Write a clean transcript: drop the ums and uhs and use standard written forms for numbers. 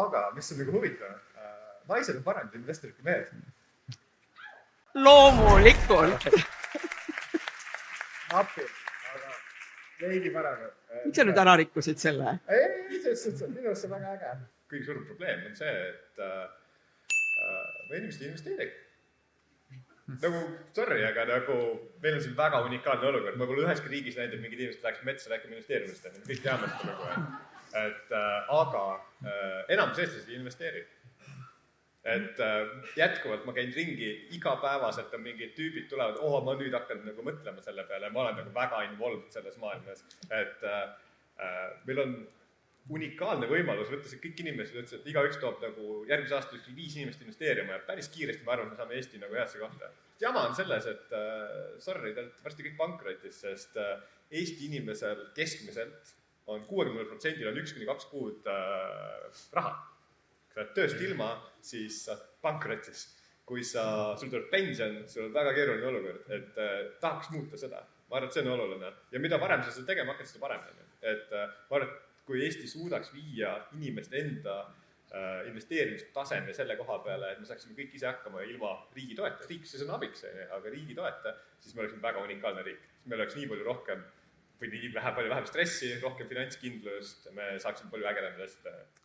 aga mis on nagu huvitav, naised on paremad investorid kui mehed. Loomulikult. Napi, aga veidi paremad. Miks sa nüüd ära rikkusid selle? Ei, minu arust see väga äge. Kõige suurem probleem on see, et me inimesed ei investeeri. Nagu, sorry, aga nagu meil on siin väga unikaalne olukord. Ma pole üheski riigis näinud, et mingid inimesed läheks metsa rääkima investeerimist. Kõik teame seda nagu. Aga enamus eestlased ei investeeri. Et jätkuvalt ma käin ringi, igapäevaselt on mingid tüübid tulevad, ma nüüd hakkan nagu mõtlema selle peale, ma olen nagu väga involved selles maailmas. Et meil on unikaalne võimalus võtta see kõik inimesed, ütles, et igaüks toob nagu järgmise aasta 5 inimest investeerima ja päris kiiresti ma arvan, me saame Eesti nagu heasse kohta. Jama on selles, et sorry, te olete varsti kõik pankrotis, sest Eesti inimesel keskmiselt on 60% on 1-2 kuud raha. Kui sa oled tööst ilma, siis sa oled pankrotis. Kui sul tuleb pension, sul on väga keeruline olukord, et tahaks muuta seda. Ma arvan, et see on oluline. Ja mida varem sa seda tegema hakkad, seda parem. Et ma arvan, et kui Eesti suudaks viia inimeste enda investeerimistaseme selle koha peale, et me saaksime kõik ise hakkama ilma riigi toeta. Riik siis on abiks, aga riigi toeta, siis me oleksime väga unikaalne riik. Meil oleks nii palju rohkem, või nii palju vähem stressi, rohkem finantskindlust, me saaksime palju ägedamad asjad.